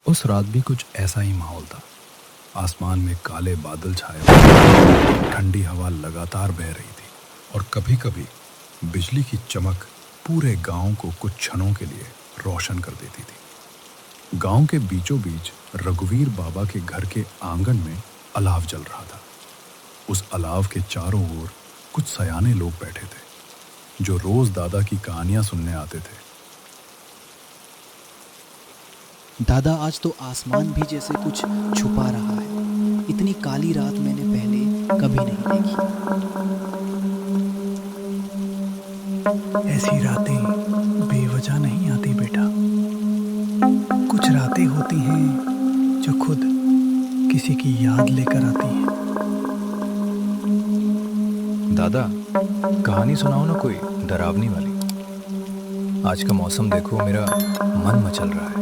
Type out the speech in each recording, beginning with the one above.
उस रात भी कुछ ऐसा ही माहौल था। आसमान में काले बादल छाए हुए, ठंडी हवा लगातार बह रही थी और कभी-कभी बिजली की चमक पूरे गांव को कुछ क्षणों के लिए रोशन कर देती थी। गांव के बीचों बीच रघुवीर बाबा के घर के आंगन में अलाव जल रहा था। उस अलाव के चारों ओर कुछ सयाने लोग बैठे थे जो रोज दादा की कहानियां सुनने आते थे। दादा, आज तो आसमान भी जैसे कुछ छुपा रहा है। इतनी काली रात मैंने पहले कभी नहीं देखी। ऐसी रातें बेवजह नहीं आती बेटा। कुछ रातें होती हैं जो खुद किसी की याद लेकर आती हैं। दादा, कहानी सुनाओ ना, कोई डरावनी वाली। आज का मौसम देखो, मेरा मन मचल रहा है।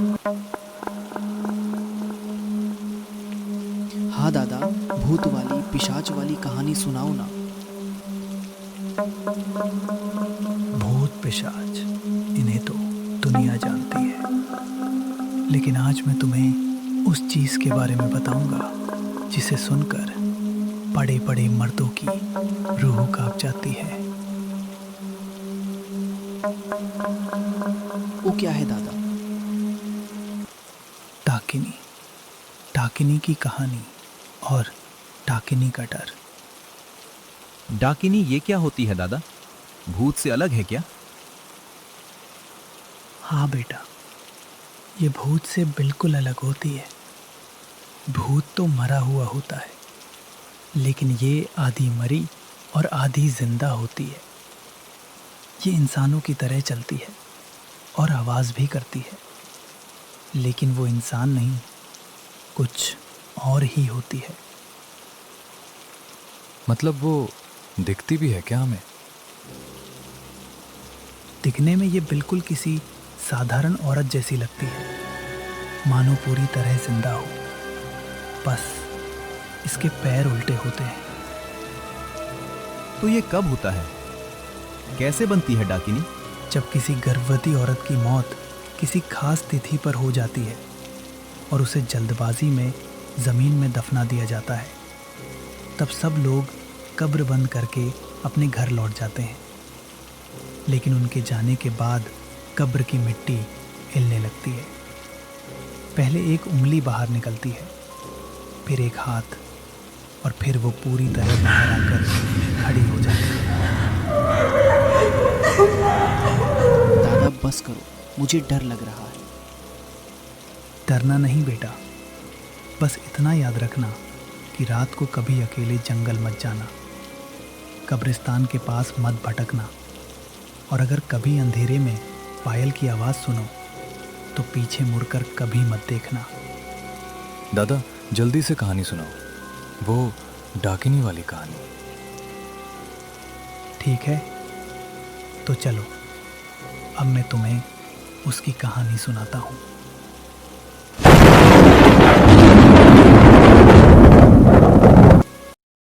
हाँ दादा, भूत वाली पिशाच वाली कहानी सुनाओ ना। भूत पिशाच इन्हें तो दुनिया जानती है, लेकिन आज मैं तुम्हें उस चीज के बारे में बताऊंगा जिसे सुनकर बड़े बड़े मर्दों की रूह कांप जाती है। वो क्या है दादा? डाकिनी। डाकिनी की कहानी और डाकिनी का डर। डाकिनी ये क्या होती है दादा? भूत से अलग है क्या? हाँ बेटा, ये भूत से बिल्कुल अलग होती है। भूत तो मरा हुआ होता है, लेकिन ये आधी मरी और आधी जिंदा होती है। ये इंसानों की तरह चलती है और आवाज़ भी करती है, लेकिन वो इंसान नहीं, कुछ और ही होती है। मतलब वो दिखती भी है क्या हमें? दिखने में ये बिल्कुल किसी साधारण औरत जैसी लगती है, मानो पूरी तरह जिंदा हो। बस इसके पैर उल्टे होते हैं। तो ये कब होता है? कैसे बनती है डाकिनी? जब किसी गर्भवती औरत की मौत किसी खास तिथि पर हो जाती है और उसे जल्दबाजी में ज़मीन में दफना दिया जाता है, तब सब लोग कब्र बंद करके अपने घर लौट जाते हैं। लेकिन उनके जाने के बाद कब्र की मिट्टी हिलने लगती है। पहले एक उंगली बाहर निकलती है, फिर एक हाथ, और फिर वो पूरी तरह बाहर आकर खड़ी हो जाती है। दादा बस करो, मुझे डर लग रहा है। डरना नहीं बेटा, बस इतना याद रखना कि रात को कभी अकेले जंगल मत जाना, कब्रिस्तान के पास मत भटकना, और अगर कभी अंधेरे में पायल की आवाज़ सुनो तो पीछे मुड़कर कभी मत देखना। दादा, जल्दी से कहानी सुनाओ, वो डाकिनी वाली कहानी। ठीक है, तो चलो अब मैं तुम्हें उसकी कहानी सुनाता हूँ।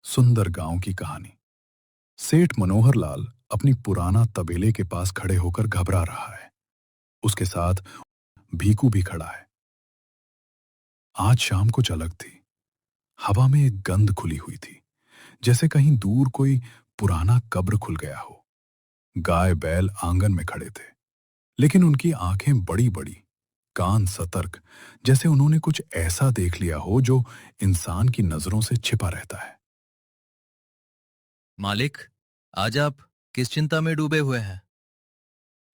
सुंदर गांव की कहानी। सेठ मनोहर लाल अपनी पुराना तबेले के पास खड़े होकर घबरा रहा है। उसके साथ भीकू भी खड़ा है। आज शाम कुछ अलग थी। हवा में एक गंध खुली हुई थी, जैसे कहीं दूर कोई पुराना कब्र खुल गया हो। गाय बैल आंगन में खड़े थे, लेकिन उनकी आंखें बड़ी बड़ी, कान सतर्क, जैसे उन्होंने कुछ ऐसा देख लिया हो जो इंसान की नजरों से छिपा रहता है। मालिक, आज आप किस चिंता में डूबे हुए हैं?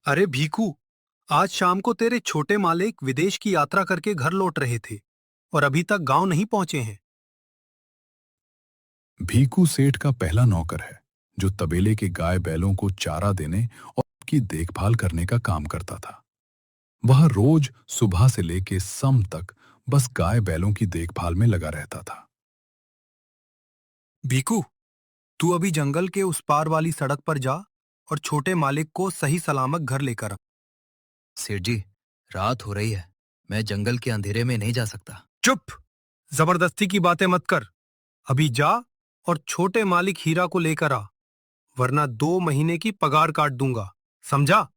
अरे भीकू, आज शाम को तेरे छोटे मालिक विदेश की यात्रा करके घर लौट रहे थे और अभी तक गांव नहीं पहुंचे हैं। भीकू सेठ का पहला नौकर है, जो तबेले के गाय बैलों को चारा देने और उनकी देखभाल करने का काम करता था। वह रोज सुबह से लेके शाम तक बस गाय बैलों की देखभाल में लगा रहता था। भीकू, तू अभी जंगल के उस पार वाली सड़क पर जा और छोटे मालिक को सही सलामत घर लेकर आ। सेठ जी, रात हो रही है, मैं जंगल के अंधेरे में नहीं जा सकता। चुप! जबरदस्ती की बातें मत कर। अभी जा और छोटे मालिक हीरा को लेकर आ, वरना 2 महीने की पगार काट दूंगा, समझा?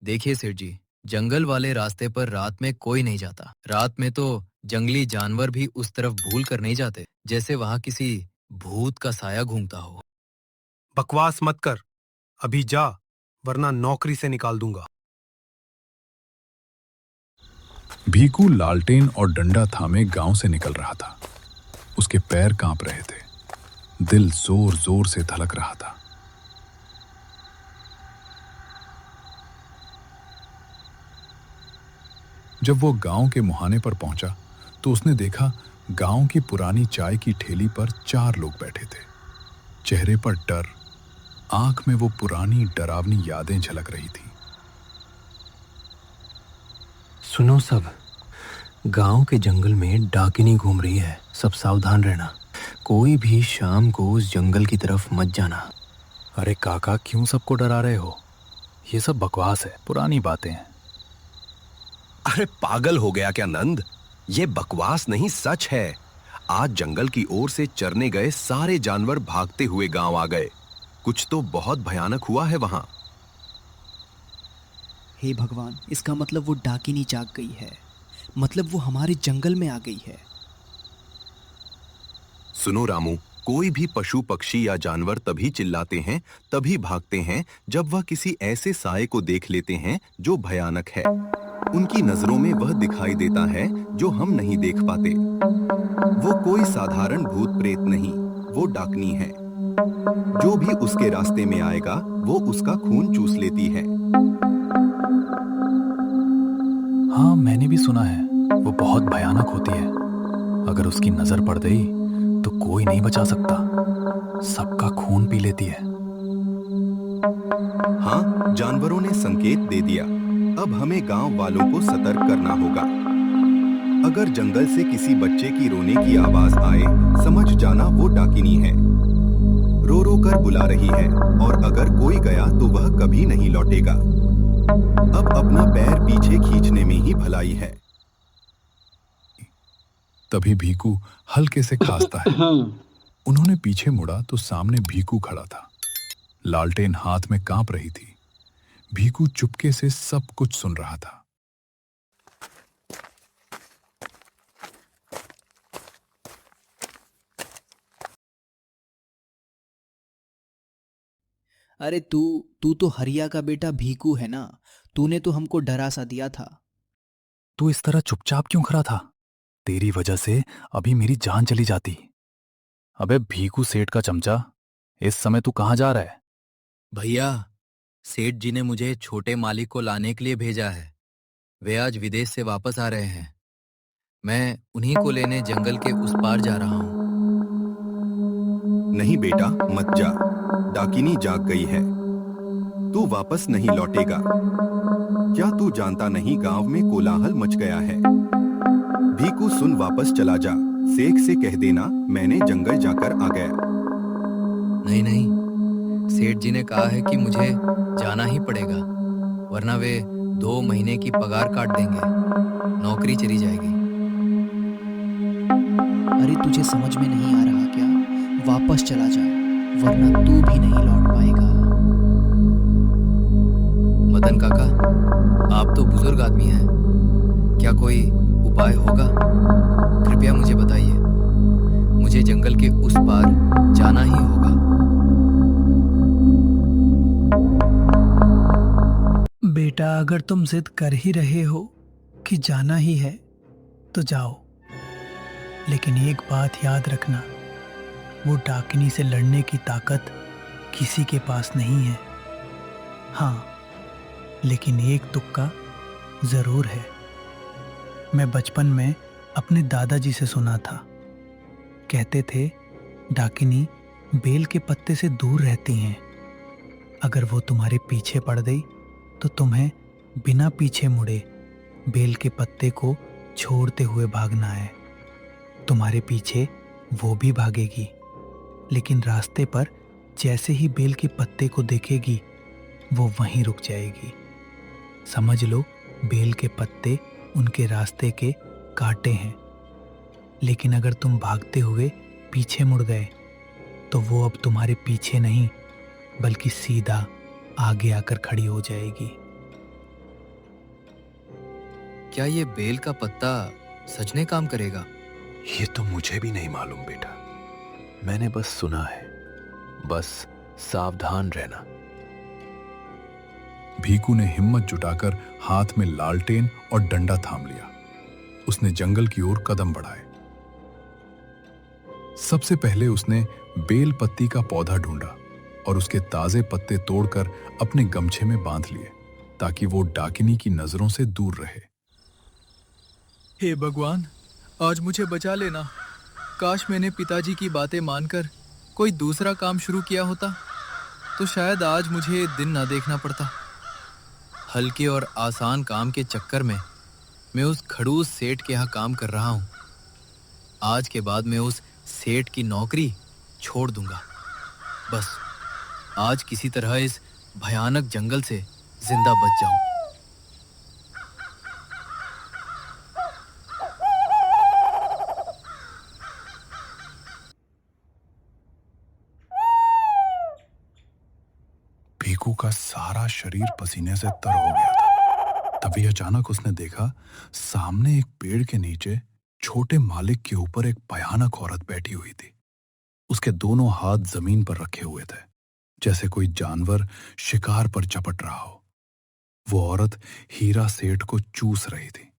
देखिए सेठ जी, जंगल वाले रास्ते पर रात में कोई नहीं जाता। रात में तो जंगली जानवर भी उस तरफ भूल कर नहीं जाते, जैसे वहां किसी भूत का साया घूमता हो। बकवास मत कर, अभी जा, वरना नौकरी से निकाल दूंगा। भीकू लालटेन और डंडा थामे गांव से निकल रहा था। उसके पैर कांप रहे थे, दिल जोर जोर से धड़क रहा था। जब वो गांव के मुहाने पर पहुंचा तो उसने देखा गांव की पुरानी चाय की ठेली पर 4 लोग बैठे थे। चेहरे पर डर, आंख में वो पुरानी डरावनी यादें झलक रही थी। सुनो सब, गांव के जंगल में डाकिनी घूम रही है, सब सावधान रहना। कोई भी शाम को उस जंगल की तरफ मत जाना। अरे काका, क्यों सबको डरा रहे हो? ये सब बकवास है, पुरानी बातें हैं। अरे पागल हो गया क्या नंद? ये बकवास नहीं, सच है। आज जंगल की ओर से चरने गए सारे जानवर भागते हुए गांव आ गए। कुछ तो बहुत भयानक हुआ है वहां। हे भगवान, इसका मतलब वो डाकिनी जाग गई है। मतलब वो हमारे जंगल में आ गई है। सुनो रामू, कोई भी पशु पक्षी या जानवर तभी चिल्लाते हैं, तभी भागते हैं जब वह किसी ऐसे साए को देख लेते हैं जो भयानक है। उनकी नजरों में वह दिखाई देता है जो हम नहीं देख पाते। वो कोई साधारण भूत प्रेत नहीं, वो डाकनी है। जो भी उसके रास्ते में आएगा वो उसका खून चूस लेती है। हाँ, मैंने भी सुना है, वो बहुत भयानक होती है। अगर उसकी नजर पड़ गई तो कोई नहीं बचा सकता, सबका खून पी लेती है। हाँ, जानवरों ने संकेत दे दिया। अब हमें गांव वालों को सतर्क करना होगा। अगर जंगल से किसी बच्चे की रोने की आवाज आए, समझ जाना वो डाकिनी है। रो रो कर बुला रही है, और अगर कोई गया तो वह कभी नहीं लौटेगा। अब अपना पैर पीछे खींचने में ही भलाई है। तभी भीकू हल्के से खांसता है। उन्होंने पीछे मुड़ा तो सामने भीकू खड़ा था। लालटेन हाथ में कांप रही थी। भीकू चुपके से सब कुछ सुन रहा था। अरे तू तो हरिया का बेटा भीकू है ना? तूने तो हमको डरा सा दिया था। तू इस तरह चुपचाप क्यों खड़ा था? तेरी वजह से अभी मेरी जान चली जाती। अबे भीकू सेठ का चमचा, इस समय तू कहां जा रहा है? भैया, सेठ जी ने मुझे छोटे मालिक को लाने के लिए भेजा है। वे आज विदेश से वापस आ रहे हैं। मैं उन्हीं को लेने जंगल के उस पार जा रहा हूँ। नहीं बेटा, मत जा। डाकिनी जाग गई है, तू वापस नहीं लौटेगा। क्या तू जानता नहीं गांव में कोलाहल मच गया है? भीकू सुन, वापस चला जा। सेठ से कह देना मैंने जंगल जाकर आ गया। नहीं नहीं, सेठ जी ने कहा है कि मुझे जाना ही पड़ेगा, वरना वे 2 महीने की पगार काट देंगे, नौकरी चली जाएगी। अरे तुझे समझ में नहीं आ रहा क्या? वापस चला जा, वरना तू भी नहीं लौट पाएगा। मदन काका, आप तो बुजुर्ग आदमी हैं, क्या कोई उपाय होगा? कृपया मुझे बताइए, मुझे जंगल के उस पार जाना ही होगा। बेटा, अगर तुम जिद कर ही रहे हो कि जाना ही है तो जाओ, लेकिन एक बात याद रखना, वो डाकिनी से लड़ने की ताकत किसी के पास नहीं है। हाँ, लेकिन एक तुक्का जरूर है। मैं बचपन में अपने दादाजी से सुना था। कहते थे डाकिनी बेल के पत्ते से दूर रहती हैं। अगर वो तुम्हारे पीछे पड़ गई तो तुम्हें बिना पीछे मुड़े बेल के पत्ते को छोड़ते हुए भागना है। तुम्हारे पीछे वो भी भागेगी, लेकिन रास्ते पर जैसे ही बेल के पत्ते को देखेगी वो वहीं रुक जाएगी। समझ लो, बेल के पत्ते उनके रास्ते के कांटे हैं। लेकिन अगर तुम भागते हुए पीछे मुड़ गए तो वो अब तुम्हारे पीछे नहीं, बल्कि सीधा आगे आकर खड़ी हो जाएगी। क्या ये बेल का पत्ता सच में काम करेगा? ये तो मुझे भी नहीं मालूम बेटा, मैंने बस सुना है। बस सावधान रहना। भीकू ने हिम्मत जुटाकर हाथ में लालटेन और डंडा थाम लिया। उसने जंगल की ओर कदम बढ़ाए। सबसे पहले उसने बेल पत्ती का पौधा ढूंढा और उसके ताजे पत्ते तोड़कर अपने गमछे में बांध लिए ताकि वो डाकिनी की नजरों से दूर रहे। हे भगवान, आज मुझे बचा लेना। काश मैंने पिताजी की बातें मानकर कोई दूसरा काम शुरू किया होता, तो शायद आज मुझे दिन ना देखना पड़ता। हल्के और आसान काम के चक्कर में मैं उस खड़ूस सेठ के यहाँ काम कर रहा हूँ। आज के बाद मैं उस सेठ की नौकरी छोड़ दूंगा। बस आज किसी तरह इस भयानक जंगल से जिंदा बच जाऊं। भीकू का सारा शरीर पसीने से तर हो गया था। तभी अचानक उसने देखा सामने एक पेड़ के नीचे छोटे मालिक के ऊपर एक भयानक औरत बैठी हुई थी। उसके दोनों हाथ जमीन पर रखे हुए थे, जैसे कोई जानवर शिकार पर चपट रहा हो। वो औरत हीरा सेठ को चूस रही थी।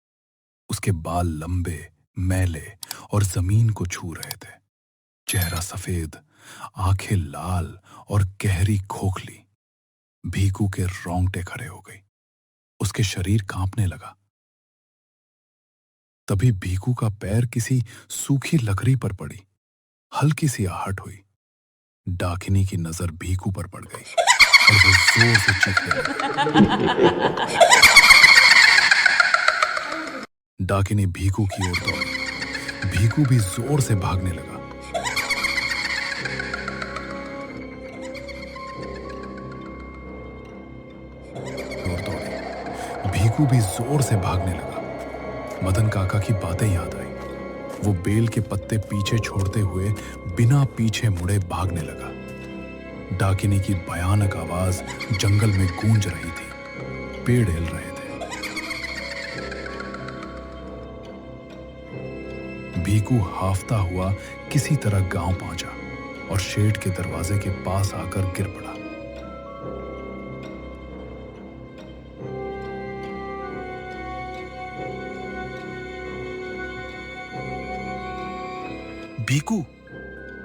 उसके बाल लंबे, मैले और जमीन को छू रहे थे। चेहरा सफेद, आंखें लाल और गहरी खोखली। भीकू के रोंगटे खड़े हो गई। उसके शरीर कांपने लगा। तभी भीकू का पैर किसी सूखी लकड़ी पर पड़ी। हल्की सी आहट हुई। डाकिनी की नजर भीकू पर पड़ गई और वो जोर से चीखने लगी। डाकिनी भीकू की ओर दौड़ी। भीकू भी जोर से भागने लगा। भीकू भी जोर से भागने लगा। मदन काका की बातें याद आई। वो बेल के पत्ते पीछे छोड़ते हुए बिना पीछे मुड़े भागने लगा। डाकिनी की भयानक आवाज जंगल में गूंज रही थी। पेड़ हिल रहे थे। भीकू हाफता हुआ किसी तरह गांव पहुंचा और शेड के दरवाजे के पास आकर गिर पड़ा। भीकू,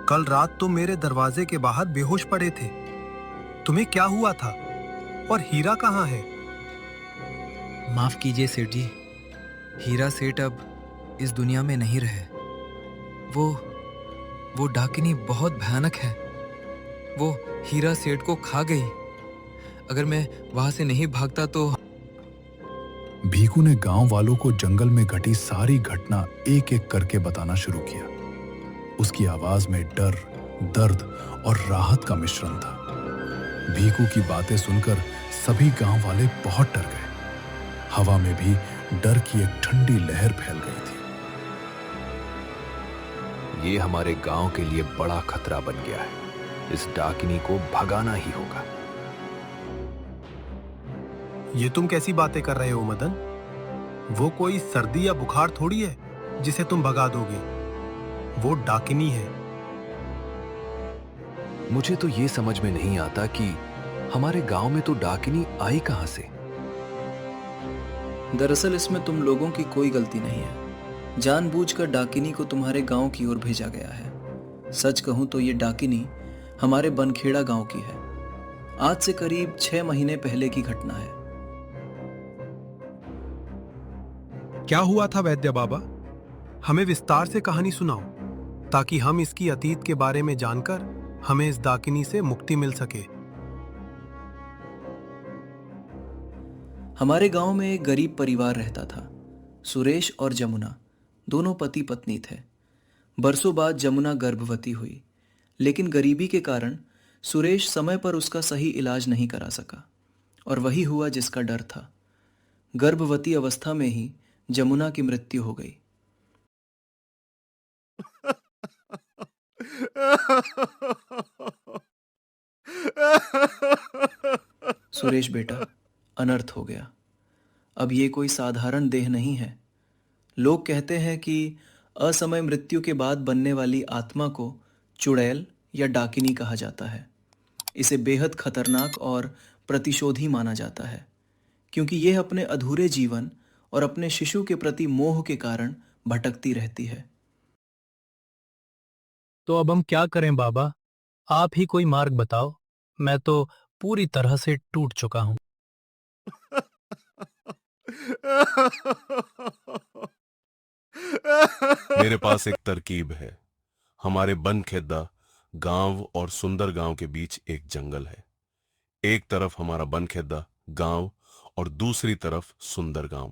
कल रात तुम मेरे दरवाजे के बाहर बेहोश पड़े थे। तुम्हें क्या हुआ था? और हीरा कहाँ है? माफ कीजिए सेठ जी, हीरा सेठ अब इस दुनिया में नहीं रहे। वो डाकिनी बहुत भयानक है। वो हीरा सेठ को खा गई। अगर मैं वहां से नहीं भागता तो। भीकू ने गांव वालों को जंगल में घटी सारी घटना एक एक करके बताना शुरू किया। उसकी आवाज में डर, दर्द और राहत का मिश्रण था। भीकू की बातें सुनकर सभी गांव वाले बहुत डर गए। हवा में भी डर की एक ठंडी लहर फैल गई थी। ये हमारे गांव के लिए बड़ा खतरा बन गया है। इस डाकिनी को भगाना ही होगा। ये तुम कैसी बातें कर रहे हो मदन? वो कोई सर्दी या बुखार थोड़ी है जिसे तुम भगा दोगे। वो डाकिनी है। मुझे तो ये समझ में नहीं आता कि हमारे गांव में तो डाकिनी आई कहां से। दरअसल इसमें तुम लोगों की कोई गलती नहीं है। जानबूझकर डाकिनी को तुम्हारे गांव की ओर भेजा गया है। सच कहूं तो ये डाकिनी हमारे बनखेड़ा गांव की है। आज से करीब 6 महीने पहले की घटना है। क्या हुआ था वैद्य बाबा? हमें विस्तार से कहानी सुनाओ ताकि हम इसकी अतीत के बारे में जानकर हमें इस डाकिनी से मुक्ति मिल सके। हमारे गांव में एक गरीब परिवार रहता था। सुरेश और जमुना दोनों पति पत्नी थे। बरसों बाद जमुना गर्भवती हुई, लेकिन गरीबी के कारण सुरेश समय पर उसका सही इलाज नहीं करा सका और वही हुआ जिसका डर था। गर्भवती अवस्था में ही जमुना की मृत्यु हो गई। सुरेश बेटा, अनर्थ हो गया। अब ये कोई साधारण देह नहीं है। लोग कहते हैं कि असमय मृत्यु के बाद बनने वाली आत्मा को चुड़ैल या डाकिनी कहा जाता है। इसे बेहद खतरनाक और प्रतिशोधी माना जाता है, क्योंकि यह अपने अधूरे जीवन और अपने शिशु के प्रति मोह के कारण भटकती रहती है। तो अब हम क्या करें बाबा? आप ही कोई मार्ग बताओ। मैं तो पूरी तरह से टूट चुका हूँ। मेरे पास एक तरकीब है। हमारे बनखेदा गांव और सुंदर गांव के बीच एक जंगल है। एक तरफ हमारा बनखेदा गांव और दूसरी तरफ सुंदर गांव।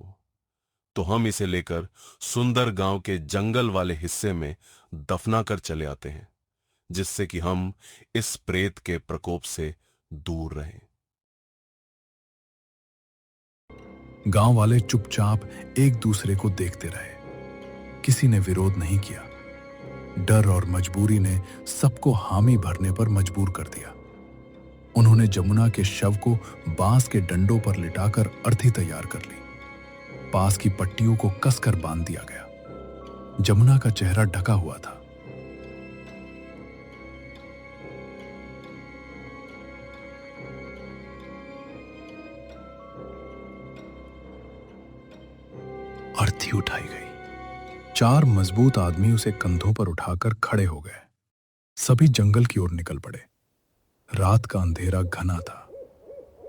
तो हम इसे लेकर सुंदर गांव के जंगल वाले हिस्से में दफना कर चले आते हैं, जिससे कि हम इस प्रेत के प्रकोप से दूर रहें। गांव वाले चुपचाप एक दूसरे को देखते रहे। किसी ने विरोध नहीं किया। डर और मजबूरी ने सबको हामी भरने पर मजबूर कर दिया। उन्होंने जमुना के शव को बांस के डंडों पर लिटाकर अर्थी तैयार कर ली। पास की पट्टियों को कसकर बांध दिया गया। जमुना का चेहरा ढका हुआ था। अर्थी उठाई गई। 4 मजबूत आदमी उसे कंधों पर उठाकर खड़े हो गए। सभी जंगल की ओर निकल पड़े। रात का अंधेरा घना था।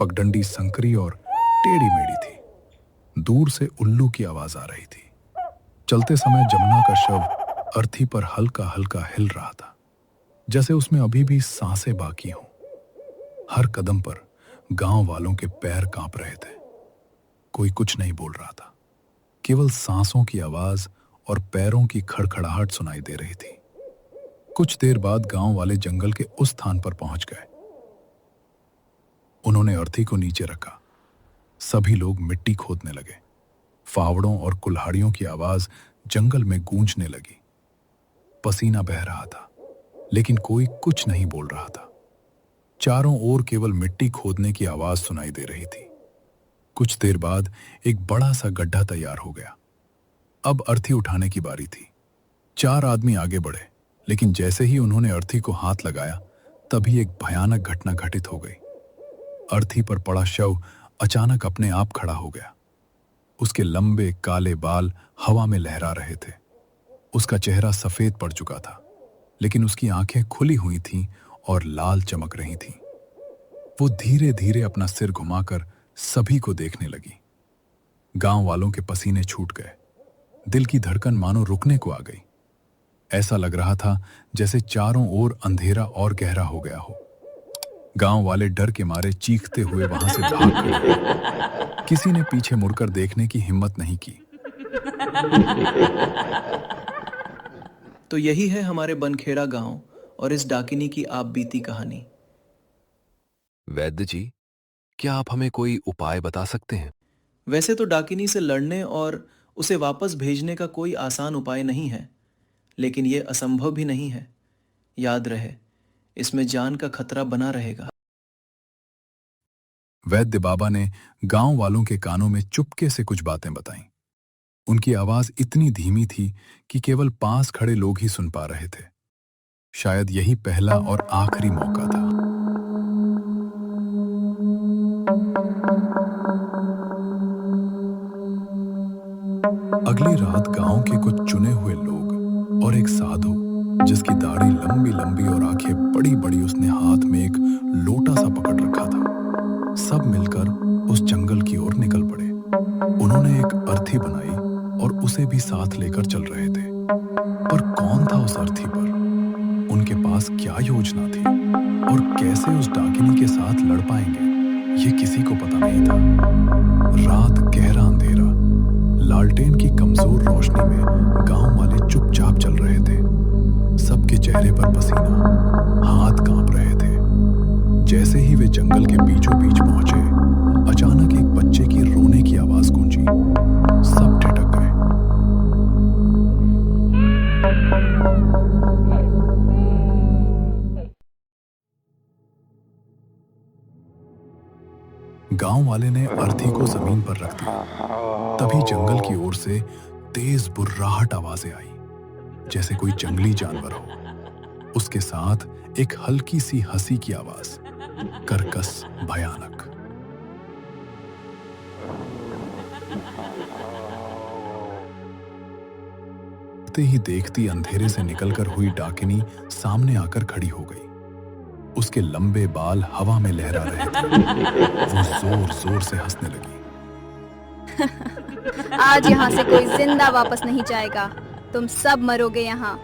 पगडंडी संकरी और टेढ़ी मेढ़ी थी। दूर से उल्लू की आवाज आ रही थी। चलते समय जमुना का शव अर्थी पर हल्का हल्का हिल रहा था, जैसे उसमें अभी भी सांसें बाकी हों। हर कदम पर गांव वालों के पैर कांप रहे थे। कोई कुछ नहीं बोल रहा था। केवल सांसों की आवाज और पैरों की खड़खड़ाहट सुनाई दे रही थी। कुछ देर बाद गांव वाले जंगल के उस स्थान पर पहुंच गए। उन्होंने अर्थी को नीचे रखा। सभी लोग मिट्टी खोदने लगे। फावड़ों और कुल्हाड़ियों की आवाज जंगल में गूंजने लगी। पसीना बह रहा था, लेकिन कोई कुछ नहीं बोल रहा था। चारों ओर केवल मिट्टी खोदने की आवाज सुनाई दे रही थी। कुछ देर बाद एक बड़ा सा गड्ढा तैयार हो गया। अब अर्थी उठाने की बारी थी। 4 आदमी आगे बढ़े, लेकिन जैसे ही उन्होंने अर्थी को हाथ लगाया, तभी एक भयानक घटना घटित हो गई। अर्थी पर पड़ा शव अचानक अपने आप खड़ा हो गया। उसके लंबे काले बाल हवा में लहरा रहे थे। उसका चेहरा सफेद पड़ चुका था, लेकिन उसकी आंखें खुली हुई थीं और लाल चमक रही थीं। वो धीरे धीरे अपना सिर घुमाकर सभी को देखने लगी। गांव वालों के पसीने छूट गए। दिल की धड़कन मानो रुकने को आ गई। ऐसा लग रहा था जैसे चारों ओर अंधेरा और गहरा हो गया हो। गांव वाले डर के मारे चीखते हुए वहां से भाग गए। किसी ने पीछे मुड़कर देखने की हिम्मत नहीं की। तो यही है हमारे बनखेड़ा गांव और इस डाकिनी की आप बीती कहानी। वैद्य जी, क्या आप हमें कोई उपाय बता सकते हैं? वैसे तो डाकिनी से लड़ने और उसे वापस भेजने का कोई आसान उपाय नहीं है, लेकिन यह असंभव भी नहीं है। याद रहे, इसमें जान का खतरा बना रहेगा। वैद्य बाबा ने गांव वालों के कानों में चुपके से कुछ बातें बताईं। उनकी आवाज इतनी धीमी थी कि केवल पास खड़े लोग ही सुन पा रहे थे। शायद यही पहला और आखिरी मौका था। अगली रात गांव के कुछ चुने हुए लोग और एक साधु, जिसकी दाढ़ी लंबी लंबी और आंखें बड़ी बड़ी, उसने हाथ में एक लोटा सा पकड़ रखा था, सब मिलकर उस जंगल की ओर निकल पड़े। उन्होंने एक अर्थी बनाई और उसे भी साथ लेकर चल रहे थे। पर कौन था उस अर्थी पर? उनके पास क्या योजना थी और कैसे उस डाकिनी के साथ लड़ पाएंगे, ये किसी को पता नहीं था। रात गहरा अंधेरा, लालटेन की कमजोर रोशनी में गांव वाले चुपचाप चल रहे थे। सबके चेहरे पर पसीना, हाथ कांप रहे थे। जैसे ही वे जंगल के बीचों बीच पहुंचे, अचानक एक बच्चे की रोने की आवाज गूंजी। सब ठिठक गए। गांव वाले ने अर्थी को जमीन पर रख दिया। तभी जंगल की ओर से तेज बुर्राहट आवाजें आई, जैसे कोई जंगली जानवर हो। उसके साथ एक हल्की सी हंसी की आवाज, कर्कश, भयानक। देखते ही देखती अंधेरे से निकलकर हुई डाकिनी सामने आकर खड़ी हो गई। उसके लंबे बाल हवा में लहरा रहे थे। वो जोर जोर से हंसने लगी। आज यहाँ से कोई जिंदा वापस नहीं जाएगा, तुम सब मरोगे यहाँ।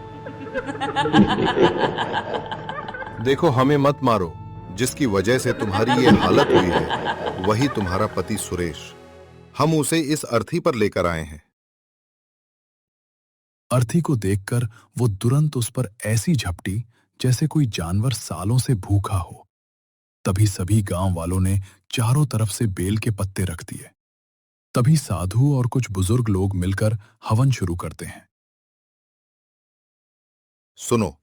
देखो, हमें मत मारो। जिसकी वजह से तुम्हारी ये हालत हुई है वही तुम्हारा पति सुरेश। हम उसे इस अर्थी पर लेकर आए हैं। अर्थी को देखकर वो तुरंत उस पर ऐसी झपटी जैसे कोई जानवर सालों से भूखा हो। तभी सभी गांव वालों ने चारों तरफ से बेल के पत्ते रख दिए। तभी साधु और कुछ बुजुर्ग लोग मिलकर हवन शुरू करते हैं। सुनो,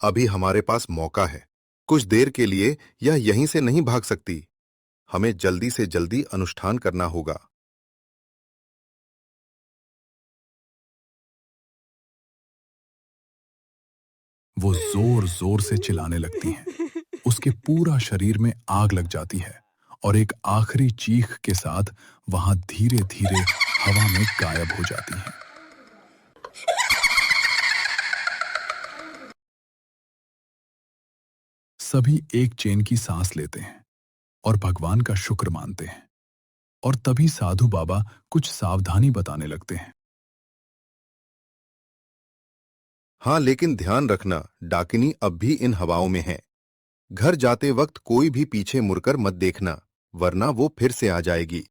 अभी हमारे पास मौका है। कुछ देर के लिए यह यहीं से नहीं भाग सकती। हमें जल्दी से जल्दी अनुष्ठान करना होगा। वो जोर जोर से चिल्लाने लगती हैं। उसके पूरा शरीर में आग लग जाती है और एक आखिरी चीख के साथ वहां धीरे धीरे हवा में गायब हो जाती हैं। सभी एक चैन की सांस लेते हैं और भगवान का शुक्र मानते हैं। और तभी साधु बाबा कुछ सावधानी बताने लगते हैं। हाँ, लेकिन ध्यान रखना, डाकिनी अब भी इन हवाओं में है। घर जाते वक्त कोई भी पीछे मुड़कर मत देखना, वरना वो फिर से आ जाएगी।